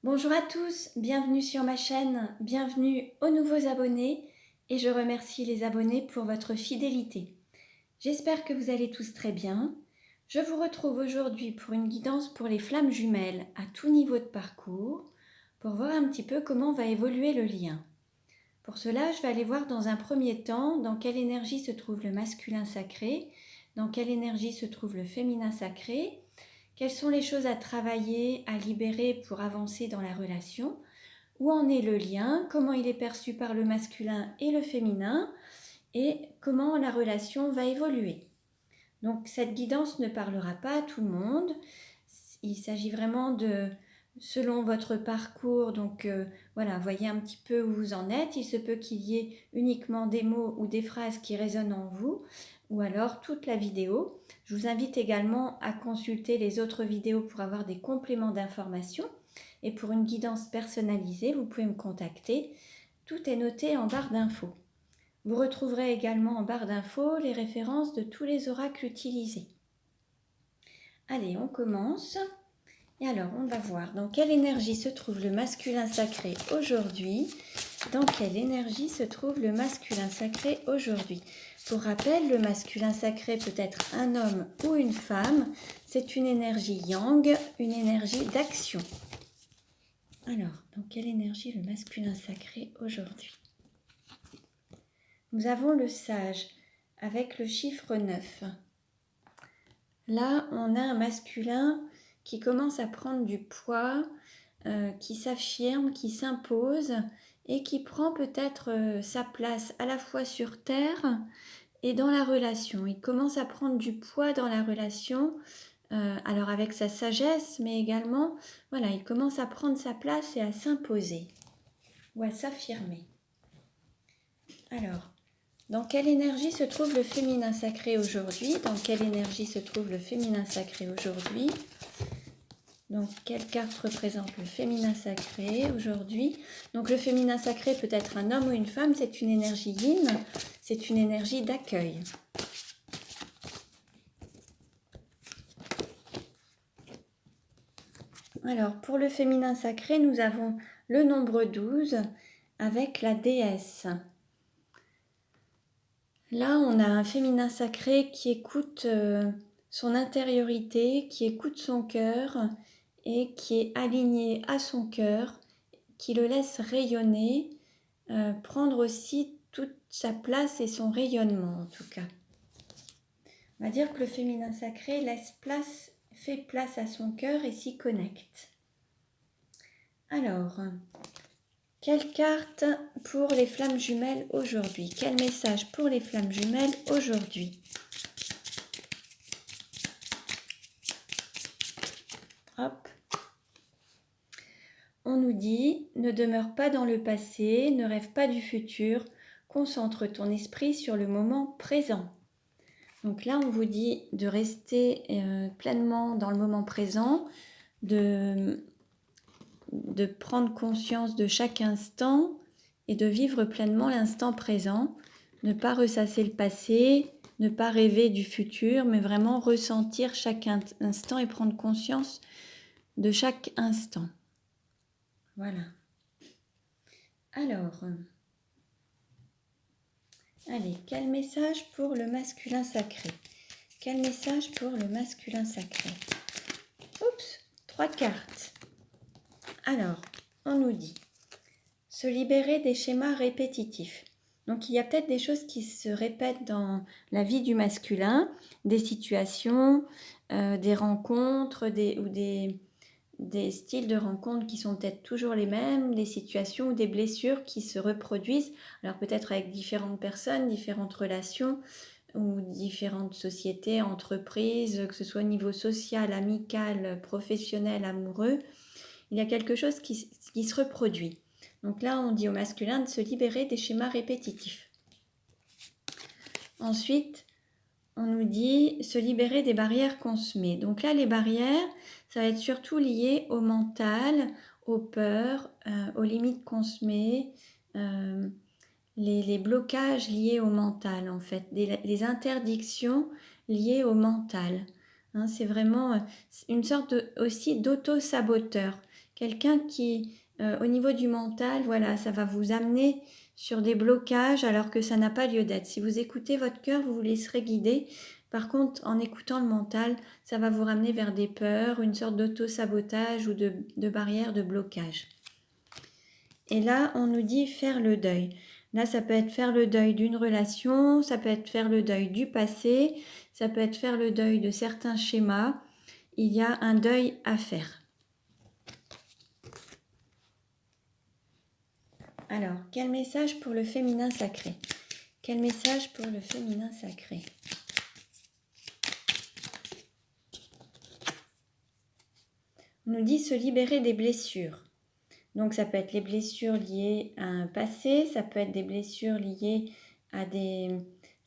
Bonjour à tous, bienvenue sur ma chaîne, bienvenue aux nouveaux abonnés et je remercie les abonnés pour votre fidélité. J'espère que vous allez tous très bien. Je vous retrouve aujourd'hui pour une guidance pour les flammes jumelles à tout niveau de parcours pour voir un petit peu comment va évoluer le lien. Pour cela, je vais aller voir dans un premier temps dans quelle énergie se trouve le masculin sacré, dans quelle énergie se trouve le féminin sacré. Quelles sont les choses à travailler, à libérer pour avancer dans la relation? Où en est le lien? Comment il est perçu par le masculin et le féminin? Et comment la relation va évoluer? Donc cette guidance ne parlera pas à tout le monde. Il s'agit vraiment de, selon votre parcours, donc voilà, voyez un petit peu où vous en êtes. Il se peut qu'il y ait uniquement des mots ou des phrases qui résonnent en vous, ou alors toute la vidéo. Je vous invite également à consulter les autres vidéos pour avoir des compléments d'informations. Et pour une guidance personnalisée, vous pouvez me contacter. Tout est noté en barre d'infos. Vous retrouverez également en barre d'infos les références de tous les oracles utilisés. Allez, on commence. Et alors, on va voir dans quelle énergie se trouve le masculin sacré aujourd'hui. Dans quelle énergie se trouve le masculin sacré aujourd'hui? Pour rappel, le masculin sacré peut être un homme ou une femme. C'est une énergie yang, une énergie d'action. Alors, dans quelle énergie le masculin sacré aujourd'hui? Nous avons le sage avec le chiffre 9. Là, on a un masculin qui commence à prendre du poids, qui s'affirme, qui s'impose et qui prend peut-être sa place à la fois sur Terre et dans la relation. Il commence à prendre du poids dans la relation, alors avec sa sagesse, mais également, voilà, il commence à prendre sa place et à s'imposer ou à s'affirmer. Alors, dans quelle énergie se trouve le féminin sacré aujourd'hui? Dans quelle énergie se trouve le féminin sacré aujourd'hui? Donc, quelle carte représente le féminin sacré aujourd'hui? Donc, le féminin sacré peut être un homme ou une femme, c'est une énergie yin, c'est une énergie d'accueil. Alors, pour le féminin sacré, nous avons le nombre 12 avec la déesse. Là, on a un féminin sacré qui écoute son intériorité, qui écoute son cœur et qui est aligné à son cœur, qui le laisse rayonner, prendre aussi toute sa place et son rayonnement en tout cas. On va dire que le féminin sacré fait place à son cœur et s'y connecte. Alors, quelle carte pour les flammes jumelles aujourd'hui? Quel message pour les flammes jumelles aujourd'hui? Hop. On nous dit, ne demeure pas dans le passé, ne rêve pas du futur, concentre ton esprit sur le moment présent. Donc là, on vous dit de rester pleinement dans le moment présent, de prendre conscience de chaque instant et de vivre pleinement l'instant présent, ne pas ressasser le passé, ne pas rêver du futur, mais vraiment ressentir chaque instant et prendre conscience de chaque instant. Voilà. Alors, allez, quel message pour le masculin sacré? Quel message pour le masculin sacré? Oups, 3 cartes. Alors, on nous dit se libérer des schémas répétitifs. Donc, il y a peut-être des choses qui se répètent dans la vie du masculin, des situations, des rencontres, des styles de rencontres qui sont peut-être toujours les mêmes, des situations ou des blessures qui se reproduisent, alors peut-être avec différentes personnes, différentes relations ou différentes sociétés, entreprises, que ce soit au niveau social, amical, professionnel, amoureux, il y a quelque chose qui se reproduit. Donc là, on dit au masculin de se libérer des schémas répétitifs. Ensuite, on nous dit se libérer des barrières qu'on se met. Donc là, les barrières, ça va être surtout lié au mental, aux peurs, aux limites qu'on se met, les blocages liés au mental en fait, les interdictions liées au mental. Hein, c'est vraiment une sorte aussi d'auto-saboteur, quelqu'un qui, au niveau du mental, voilà, ça va vous amener sur des blocages alors que ça n'a pas lieu d'être. Si vous écoutez votre cœur, vous vous laisserez guider. Par contre, en écoutant le mental, ça va vous ramener vers des peurs, une sorte d'auto-sabotage ou de barrière de blocage. Et là, on nous dit faire le deuil. Là, ça peut être faire le deuil d'une relation, ça peut être faire le deuil du passé, ça peut être faire le deuil de certains schémas. Il y a un deuil à faire. Alors, quel message pour le féminin sacré? Quel message pour le féminin sacré? On nous dit se libérer des blessures. Donc ça peut être les blessures liées à un passé, ça peut être des blessures liées à des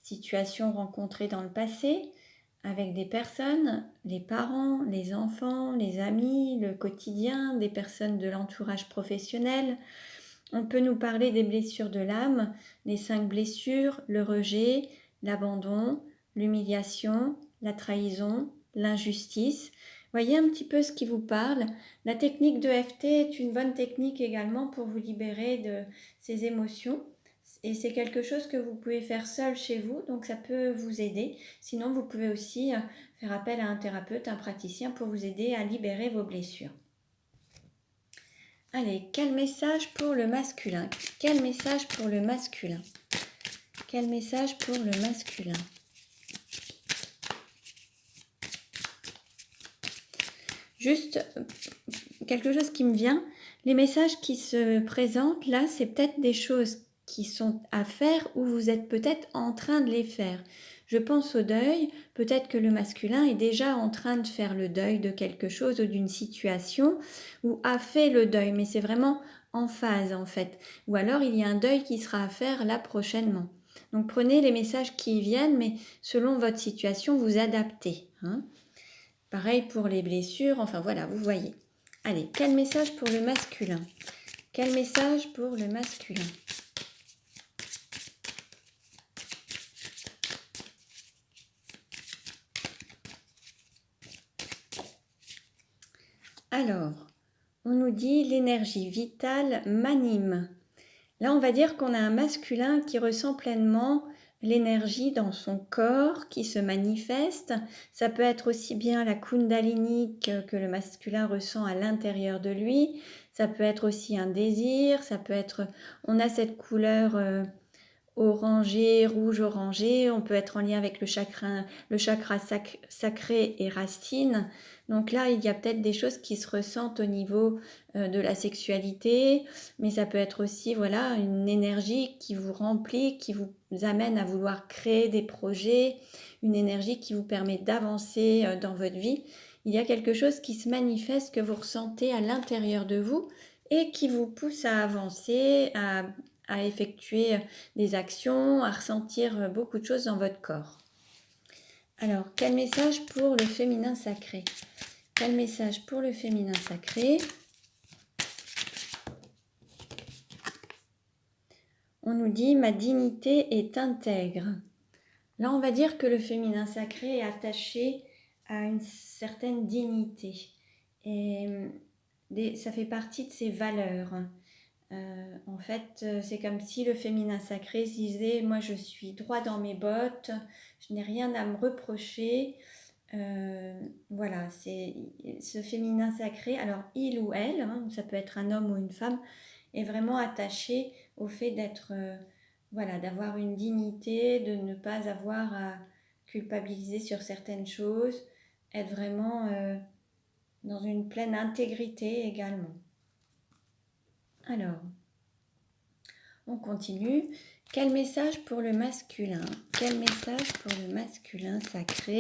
situations rencontrées dans le passé avec des personnes, les parents, les enfants, les amis, le quotidien, des personnes de l'entourage professionnel. On peut nous parler des blessures de l'âme, les 5 blessures, le rejet, l'abandon, l'humiliation, la trahison, l'injustice. Voyez un petit peu ce qui vous parle. La technique de FT est une bonne technique également pour vous libérer de ces émotions. Et c'est quelque chose que vous pouvez faire seul chez vous, donc ça peut vous aider. Sinon, vous pouvez aussi faire appel à un thérapeute, un praticien pour vous aider à libérer vos blessures. Allez, quel message pour le masculin? Quel message pour le masculin? Quel message pour le masculin? Juste quelque chose qui me vient. Les messages qui se présentent là, c'est peut-être des choses qui sont à faire ou vous êtes peut-être en train de les faire. Je pense au deuil, peut-être que le masculin est déjà en train de faire le deuil de quelque chose ou d'une situation ou a fait le deuil, mais c'est vraiment en phase en fait. Ou alors il y a un deuil qui sera à faire là prochainement. Donc prenez les messages qui viennent, mais selon votre situation, vous adaptez. Pareil pour les blessures, enfin voilà, vous voyez. Allez, quel message pour le masculin? Quel message pour le masculin? Alors, on nous dit l'énergie vitale m'anime. Là, on va dire qu'on a un masculin qui ressent pleinement l'énergie dans son corps qui se manifeste. Ça peut être aussi bien la Kundalini que le masculin ressent à l'intérieur de lui. Ça peut être aussi un désir. Ça peut être, on a cette couleur orangé, rouge orangé. On peut être en lien avec le chakra sacré et racine. Donc là, il y a peut-être des choses qui se ressentent au niveau de la sexualité, mais ça peut être aussi voilà une énergie qui vous remplit, qui vous amène à vouloir créer des projets, une énergie qui vous permet d'avancer dans votre vie. Il y a quelque chose qui se manifeste que vous ressentez à l'intérieur de vous et qui vous pousse à avancer, à effectuer des actions, à ressentir beaucoup de choses dans votre corps. Alors, quel message pour le féminin sacré? Quel message pour le féminin sacré? On nous dit « ma dignité est intègre ». Là, on va dire que le féminin sacré est attaché à une certaine dignité. Et ça fait partie de ses valeurs. En fait, c'est comme si le féminin sacré se disait « moi je suis droit dans mes bottes, je n'ai rien à me reprocher ». Voilà, c'est ce féminin sacré, alors il ou elle, ça peut être un homme ou une femme, est vraiment attaché au fait d'être, voilà, d'avoir une dignité, de ne pas avoir à culpabiliser sur certaines choses, être vraiment dans une pleine intégrité également. Alors, on continue. Quel message pour le masculin? Quel message pour le masculin sacré?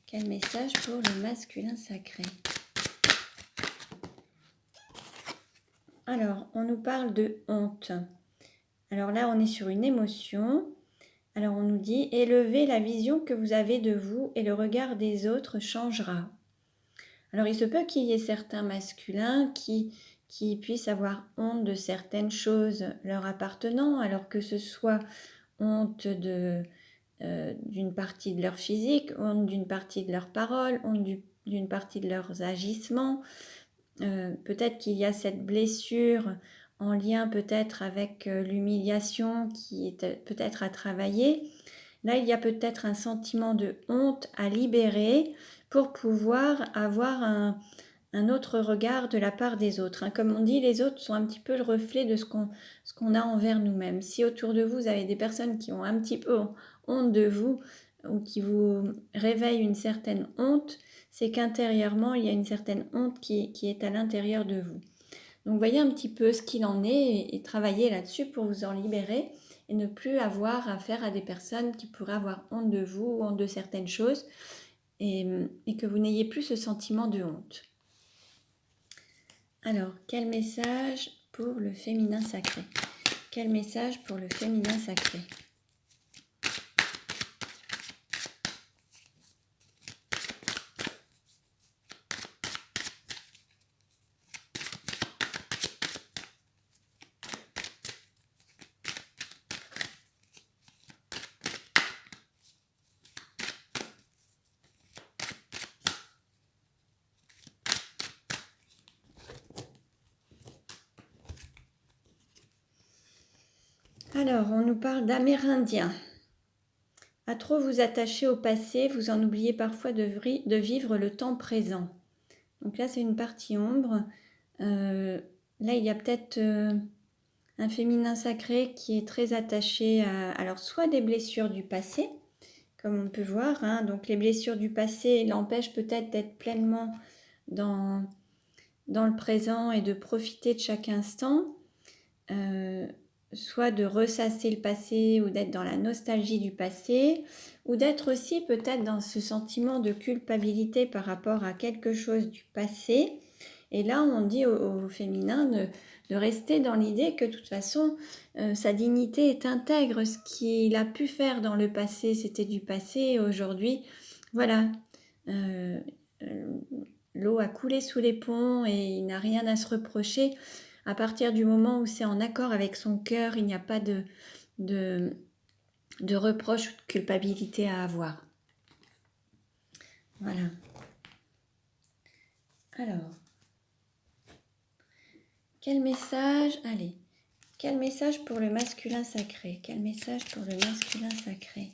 Quel message pour le masculin sacré? Alors, on nous parle de honte. Alors là, on est sur une émotion. Alors, on nous dit « Élevez la vision que vous avez de vous et le regard des autres changera ». Alors, il se peut qu'il y ait certains masculins qui puissent avoir honte de certaines choses leur appartenant, alors que ce soit honte d'une partie de leur physique, honte d'une partie de leurs paroles, honte d'une partie de leurs agissements. peut-être qu'il y a cette blessure en lien peut-être avec l'humiliation qui est peut-être à travailler. Là, il y a peut-être un sentiment de honte à libérer pour pouvoir avoir un autre regard de la part des autres. Comme on dit, les autres sont un petit peu le reflet de ce qu'on a envers nous-mêmes. Si autour de vous, vous avez des personnes qui ont un petit peu honte de vous ou qui vous réveillent une certaine honte, c'est qu'intérieurement, il y a une certaine honte qui est à l'intérieur de vous. Donc voyez un petit peu ce qu'il en est et travaillez là-dessus pour vous en libérer et ne plus avoir affaire à des personnes qui pourraient avoir honte de vous ou honte de certaines choses et que vous n'ayez plus ce sentiment de honte. Alors, quel message pour le féminin sacré? Quel message pour le féminin sacré? Alors, on nous parle d'Amérindiens. À trop vous attacher au passé, vous en oubliez parfois de vivre le temps présent. Donc là, c'est une partie ombre. Là, il y a peut-être un féminin sacré qui est très attaché à alors soit des blessures du passé, comme on peut voir. Donc les blessures du passé l'empêchent peut-être d'être pleinement dans le présent et de profiter de chaque instant. Soit de ressasser le passé ou d'être dans la nostalgie du passé, ou d'être aussi peut-être dans ce sentiment de culpabilité par rapport à quelque chose du passé. Et là, on dit au féminin de rester dans l'idée que de toute façon, sa dignité est intègre. Ce qu'il a pu faire dans le passé, c'était du passé. Et aujourd'hui, voilà, l'eau a coulé sous les ponts et il n'a rien à se reprocher. À partir du moment où c'est en accord avec son cœur, il n'y a pas de reproche ou de culpabilité à avoir. Voilà. Alors, quel message? Allez, quel message pour le masculin sacré? Quel message pour le masculin sacré?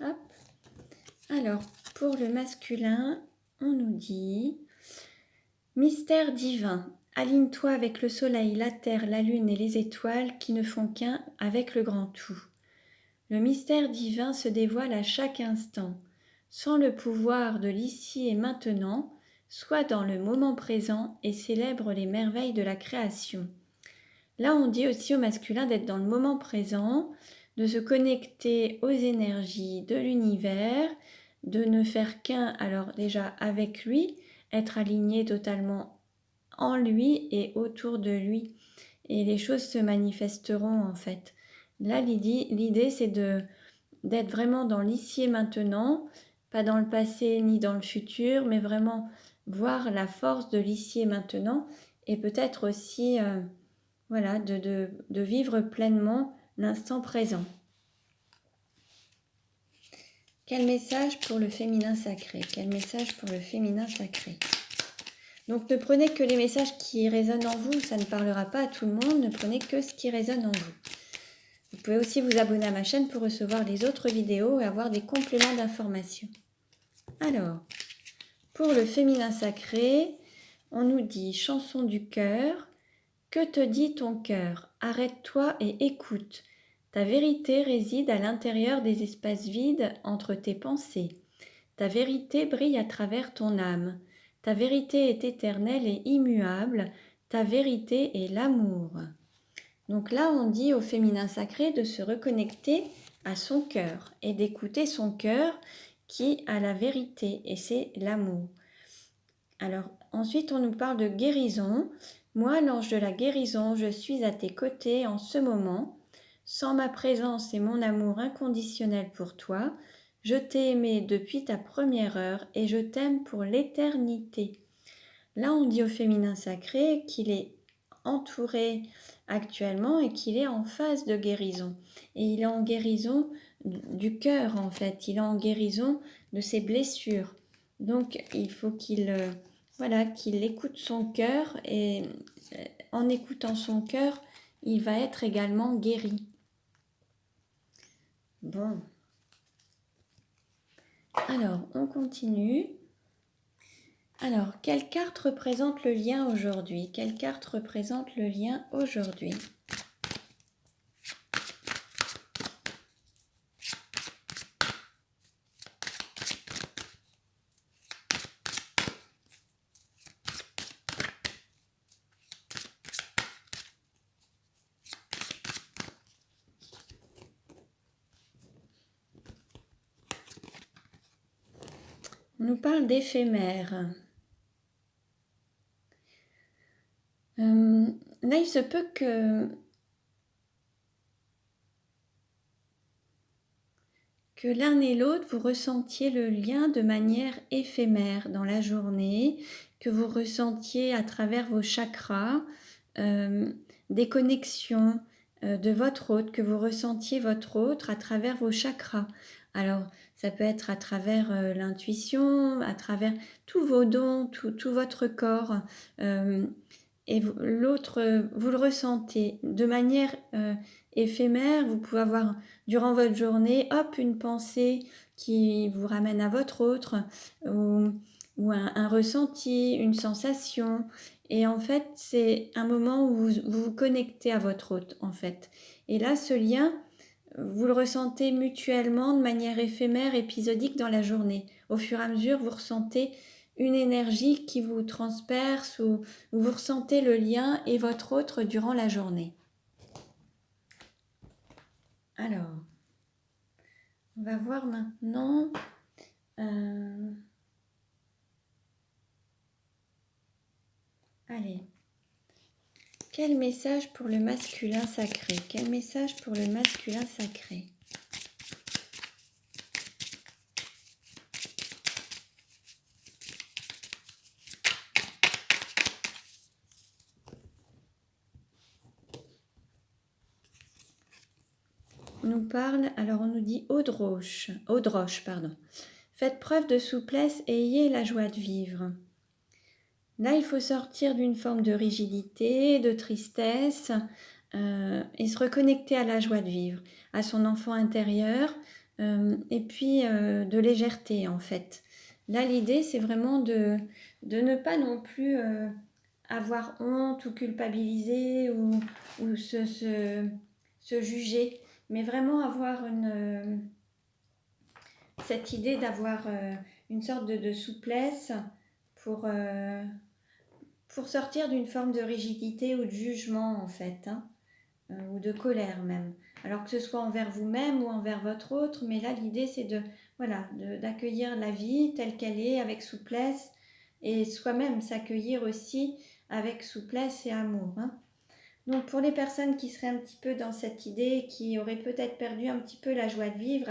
Hop. Alors, pour le masculin, on nous dit mystère divin. Aligne-toi avec le soleil, la terre, la lune et les étoiles qui ne font qu'un avec le grand tout. Le mystère divin se dévoile à chaque instant. Sans le pouvoir de l'ici et maintenant, sois dans le moment présent et célèbre les merveilles de la création. Là, on dit aussi au masculin d'être dans le moment présent, de se connecter aux énergies de l'univers, de ne faire qu'un, alors déjà avec lui, être aligné totalement en lui et autour de lui. Et les choses se manifesteront en fait. Là, l'idée c'est d'être vraiment dans l'ici et maintenant, pas dans le passé ni dans le futur, mais vraiment voir la force de l'ici et maintenant et peut-être aussi voilà, de vivre pleinement l'instant présent. Quel message pour le féminin sacré? Quel message pour le féminin sacré? Donc ne prenez que les messages qui résonnent en vous, ça ne parlera pas à tout le monde, ne prenez que ce qui résonne en vous. Vous pouvez aussi vous abonner à ma chaîne pour recevoir les autres vidéos et avoir des compléments d'informations. Alors, pour le féminin sacré, on nous dit chanson du cœur. Que te dit ton cœur? Arrête-toi et écoute. Ta vérité réside à l'intérieur des espaces vides entre tes pensées. Ta vérité brille à travers ton âme. Ta vérité est éternelle et immuable. Ta vérité est l'amour. Donc là, on dit au féminin sacré de se reconnecter à son cœur et d'écouter son cœur qui a la vérité et c'est l'amour. Alors ensuite, on nous parle de guérison. Moi, l'ange de la guérison, je suis à tes côtés en ce moment. Sans ma présence et mon amour inconditionnel pour toi, je t'ai aimé depuis ta première heure et je t'aime pour l'éternité. Là, on dit au féminin sacré qu'il est entouré actuellement et qu'il est en phase de guérison. Et il est en guérison du cœur en fait, il est en guérison de ses blessures. Donc il faut qu'il écoute son cœur et en écoutant son cœur, il va être également guéri. Bon. Alors, on continue. Alors, quelle carte représente le lien aujourd'hui? Quelle carte représente le lien aujourd'hui? On nous parle d'éphémère. Là, il se peut que l'un et l'autre, vous ressentiez le lien de manière éphémère dans la journée, que vous ressentiez à travers vos chakras, des connexions de votre autre, que vous ressentiez votre autre à travers vos chakras. Alors, ça peut être à travers l'intuition, à travers tous vos dons, tout votre corps. Et l'autre, vous le ressentez de manière éphémère. Vous pouvez avoir durant votre journée, hop, une pensée qui vous ramène à votre autre, ou un ressenti, une sensation. Et en fait, c'est un moment où vous vous connectez à votre autre, en fait. Et là, ce lien, vous le ressentez mutuellement de manière éphémère, épisodique dans la journée. Au fur et à mesure, vous ressentez une énergie qui vous transperce, ou vous ressentez le lien et votre autre durant la journée. Alors, on va voir maintenant. Allez. Quel message pour le masculin sacré? Quel message pour le masculin sacré? On nous parle, alors on nous dit eau de roche, pardon. Faites preuve de souplesse et ayez la joie de vivre. Là, il faut sortir d'une forme de rigidité, de tristesse, et se reconnecter à la joie de vivre, à son enfant intérieur, et puis de légèreté en fait. Là, l'idée, c'est vraiment de ne pas non plus avoir honte ou culpabiliser ou se juger, mais vraiment avoir cette idée d'avoir une sorte de souplesse pour sortir d'une forme de rigidité ou de jugement en fait, ou de colère même. Alors que ce soit envers vous-même ou envers votre autre, mais là l'idée c'est d'accueillir la vie telle qu'elle est avec souplesse et soi-même s'accueillir aussi avec souplesse et amour. Donc pour les personnes qui seraient un petit peu dans cette idée, qui auraient peut-être perdu un petit peu la joie de vivre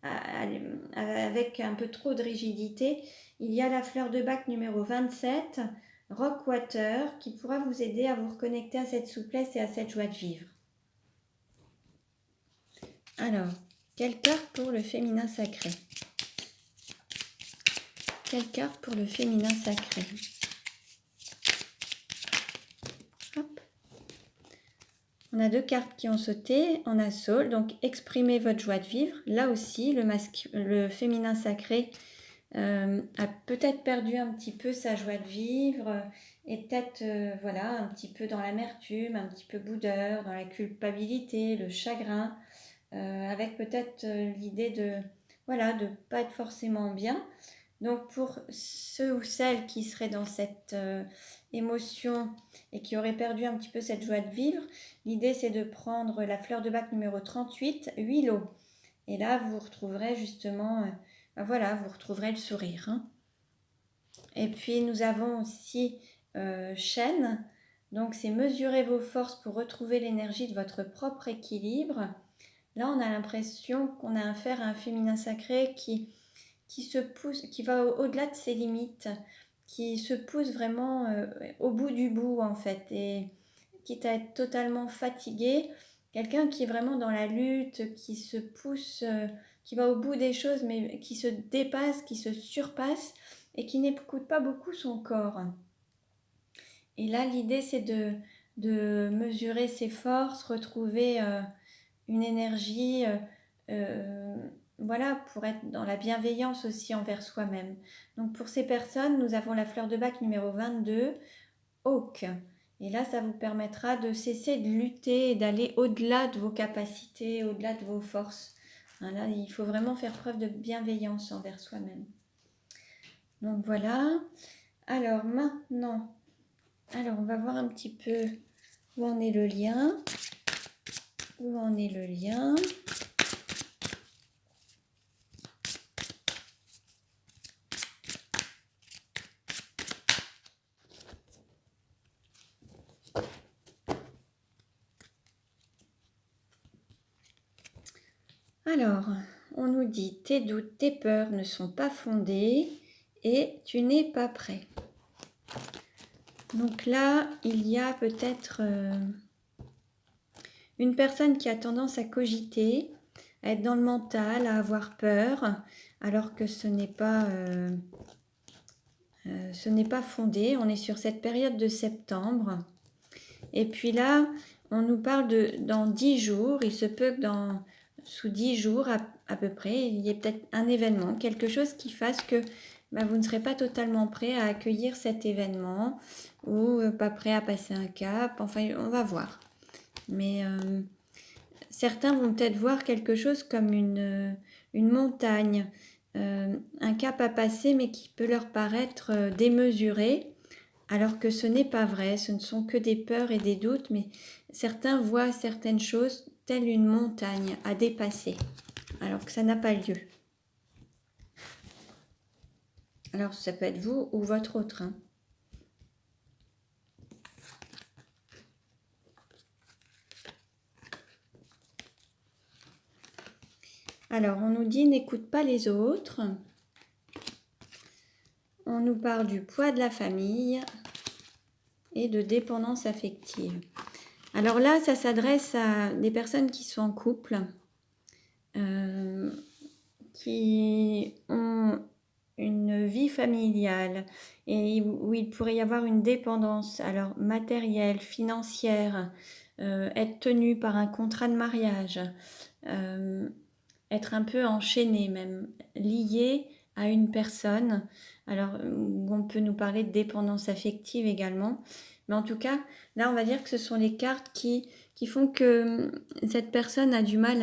avec un peu trop de rigidité, il y a la fleur de bac numéro 27, Rockwater, qui pourra vous aider à vous reconnecter à cette souplesse et à cette joie de vivre. Alors, quelle carte pour le féminin sacré? Quelle carte pour le féminin sacré? Hop. On a deux cartes qui ont sauté, on a Soul, donc exprimez votre joie de vivre. Là aussi, le féminin sacré a peut-être perdu un petit peu sa joie de vivre et peut-être un petit peu dans l'amertume, un petit peu boudeur, dans la culpabilité, le chagrin, avec peut-être l'idée de pas être forcément bien. Donc pour ceux ou celles qui seraient dans cette émotion et qui auraient perdu un petit peu cette joie de vivre, l'idée c'est de prendre la fleur de bac numéro 38, huile. Et là vous retrouverez justement, vous retrouverez le sourire. Et puis nous avons aussi chêne, donc c'est mesurer vos forces pour retrouver l'énergie de votre propre équilibre. Là on a l'impression qu'on a affaire à un féminin sacré qui se pousse, qui va au-delà de ses limites, qui se pousse vraiment au bout du bout en fait. Et quitte à être totalement fatigué. Quelqu'un qui est vraiment dans la lutte, qui se pousse, qui va au bout des choses, mais qui se dépasse, qui se surpasse et qui n'écoute pas beaucoup son corps. Et là, l'idée, c'est de mesurer ses forces, retrouver une énergie, euh, voilà, pour être dans la bienveillance aussi envers soi-même. Donc pour ces personnes, nous avons la fleur de bac numéro 22, Hawk. Et là, ça vous permettra de cesser de lutter et d'aller au-delà de vos capacités, au-delà de vos forces. Hein, là, il faut vraiment faire preuve de bienveillance envers soi-même. Donc voilà. Alors maintenant, on va voir un petit peu où en est le lien. Où en est le lien? Alors, on nous dit tes doutes, tes peurs ne sont pas fondés et tu n'es pas prêt. Donc là, il y a peut-être une personne qui a tendance à cogiter, à être dans le mental, à avoir peur, alors que ce n'est pas fondé. On est sur cette période de septembre. Et puis là, on nous parle de dans 10 jours. Il se peut que sous 10 jours à peu près, il y ait peut-être un événement, quelque chose qui fasse que vous ne serez pas totalement prêt à accueillir cet événement ou pas prêt à passer un cap. Enfin, on va voir. Mais certains vont peut-être voir quelque chose comme une montagne, un cap à passer, mais qui peut leur paraître démesuré, alors que ce n'est pas vrai, ce ne sont que des peurs et des doutes, mais certains voient certaines choses telles une montagne à dépasser, alors que ça n'a pas lieu. Alors ça peut être vous ou votre autre. Hein. Alors on nous dit n'écoute pas les autres. On nous parle du poids de la famille et de dépendance affective. Alors là, ça s'adresse à des personnes qui sont en couple, qui ont une vie familiale et où il pourrait y avoir une dépendance, alors matérielle, financière, être tenu par un contrat de mariage, être un peu enchaîné même, lié à une personne. Alors, on peut nous parler de dépendance affective également. Mais en tout cas, là, on va dire que ce sont les cartes qui font que cette personne a du mal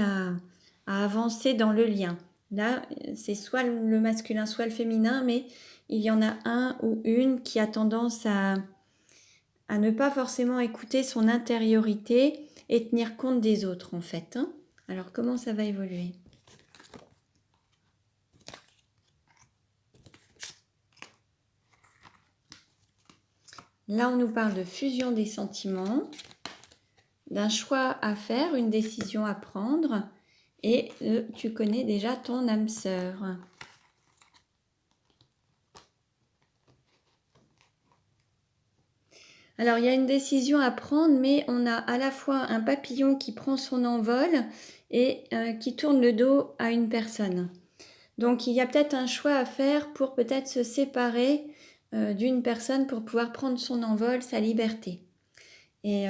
à avancer dans le lien. Là, c'est soit le masculin, soit le féminin, mais il y en a un ou une qui a tendance à ne pas forcément écouter son intériorité et tenir compte des autres, en fait. Hein. Alors, comment ça va évoluer ? Là, on nous parle de fusion des sentiments, d'un choix à faire, une décision à prendre, et tu connais déjà ton âme sœur. Alors, il y a une décision à prendre, mais on a à la fois un papillon qui prend son envol et qui tourne le dos à une personne. Donc, il y a peut-être un choix à faire pour peut-être se séparer d'une personne pour pouvoir prendre son envol, sa liberté. Et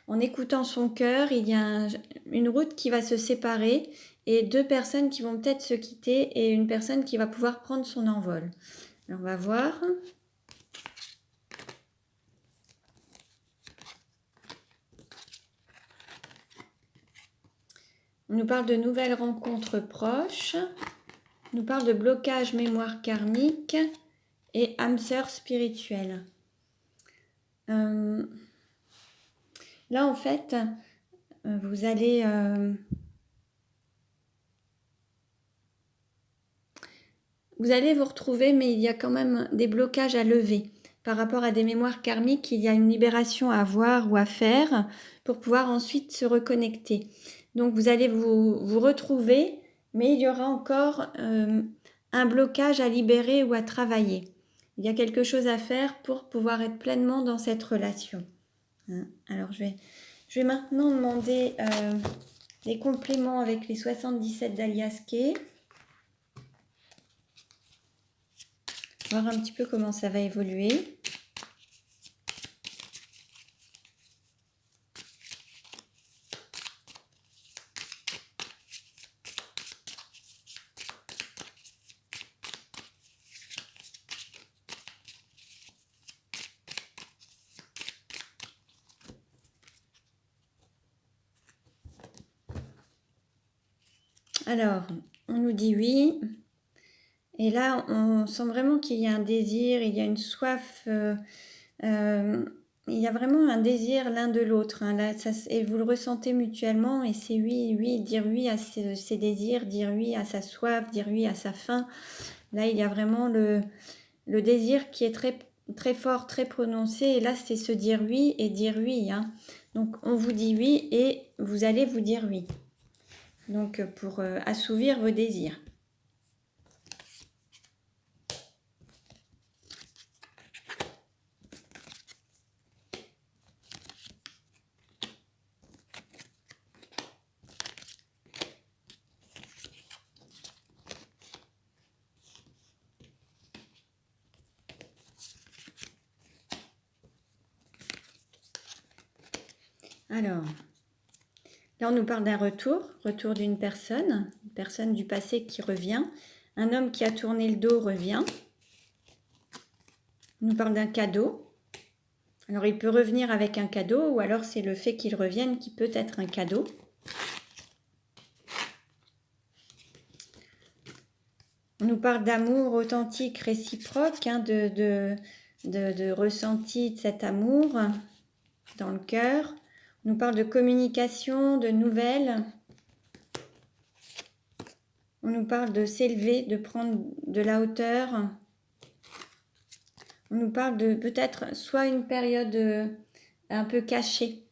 en écoutant son cœur, il y a une route qui va se séparer et deux personnes qui vont peut-être se quitter et une personne qui va pouvoir prendre son envol. Alors, on va voir. On nous parle de nouvelles rencontres proches. On nous parle de blocage mémoire karmique et âme sœur spirituelle. Là, en fait, vous allez vous retrouver, mais il y a quand même des blocages à lever. Par rapport à des mémoires karmiques, il y a une libération à avoir ou à faire pour pouvoir ensuite se reconnecter. Donc, vous allez vous retrouver, mais il y aura encore un blocage à libérer ou à travailler. Il y a quelque chose à faire pour pouvoir être pleinement dans cette relation. Hein. Alors, je vais maintenant demander les compléments avec les 77 d'Alias Kay. Voir un petit peu comment ça va évoluer. Alors, on nous dit oui. Et là, on sent vraiment qu'il y a un désir, il y a une soif, il y a vraiment un désir l'un de l'autre. Hein, là, et vous le ressentez mutuellement, et c'est oui, oui, dire oui à ses désirs, dire oui à sa soif, dire oui à sa faim. Là, il y a vraiment le désir qui est très, très fort, très prononcé, et là, c'est se dire oui et dire oui. Hein. Donc, on vous dit oui, et vous allez vous dire oui. Donc, pour assouvir vos désirs. Alors, là on nous parle d'un retour d'une personne, une personne du passé qui revient. Un homme qui a tourné le dos revient. On nous parle d'un cadeau. Alors il peut revenir avec un cadeau, ou alors c'est le fait qu'il revienne qui peut être un cadeau. On nous parle d'amour authentique, réciproque, hein, de ressenti de cet amour dans le cœur. On nous parle de communication, de nouvelles. On nous parle de s'élever, de prendre de la hauteur. On nous parle de peut-être soit une période un peu cachée.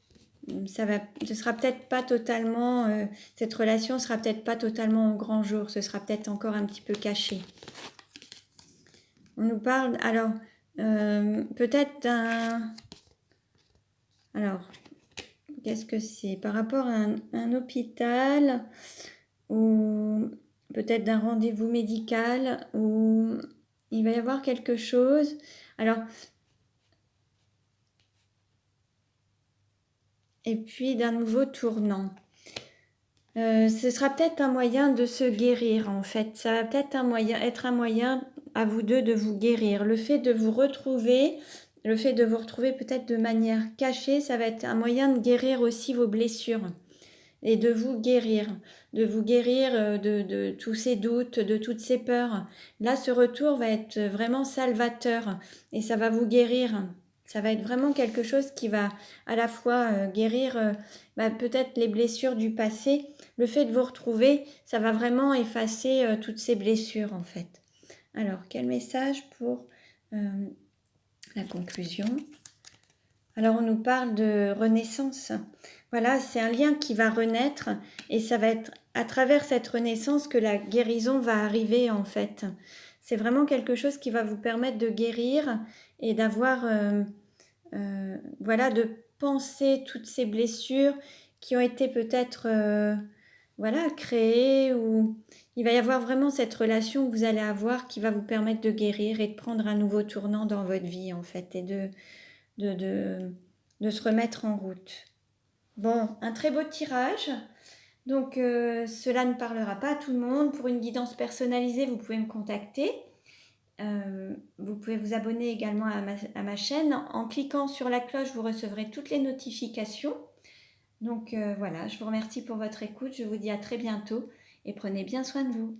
Ce sera peut-être pas totalement, cette relation sera peut-être pas totalement au grand jour. Ce sera peut-être encore un petit peu caché. On nous parle, alors, peut-être d'un... Alors, qu'est-ce que c'est? Par rapport à un hôpital, ou peut-être d'un rendez-vous médical, où il va y avoir quelque chose. Alors, et puis d'un nouveau tournant. Ce sera peut-être un moyen de se guérir, en fait. Ça va peut-être être un moyen à vous deux de vous guérir. Le fait de vous retrouver peut-être de manière cachée, ça va être un moyen de guérir aussi vos blessures et de vous guérir de tous ces doutes, de toutes ces peurs. Là, ce retour va être vraiment salvateur et ça va vous guérir. Ça va être vraiment quelque chose qui va à la fois guérir peut-être les blessures du passé. Le fait de vous retrouver, ça va vraiment effacer toutes ces blessures en fait. Alors, quel message pour la conclusion? Alors, on nous parle de renaissance. Voilà, c'est un lien qui va renaître et ça va être à travers cette renaissance que la guérison va arriver en fait. C'est vraiment quelque chose qui va vous permettre de guérir et d'avoir, voilà, de penser toutes ces blessures qui ont été peut-être, voilà, créées, ou il va y avoir vraiment cette relation que vous allez avoir qui va vous permettre de guérir et de prendre un nouveau tournant dans votre vie en fait et de se remettre en route. Bon, un très beau tirage. Donc, cela ne parlera pas à tout le monde. Pour une guidance personnalisée, vous pouvez me contacter. Vous pouvez vous abonner également à ma chaîne. En cliquant sur la cloche, vous recevrez toutes les notifications. Donc, voilà, je vous remercie pour votre écoute. Je vous dis à très bientôt et prenez bien soin de vous.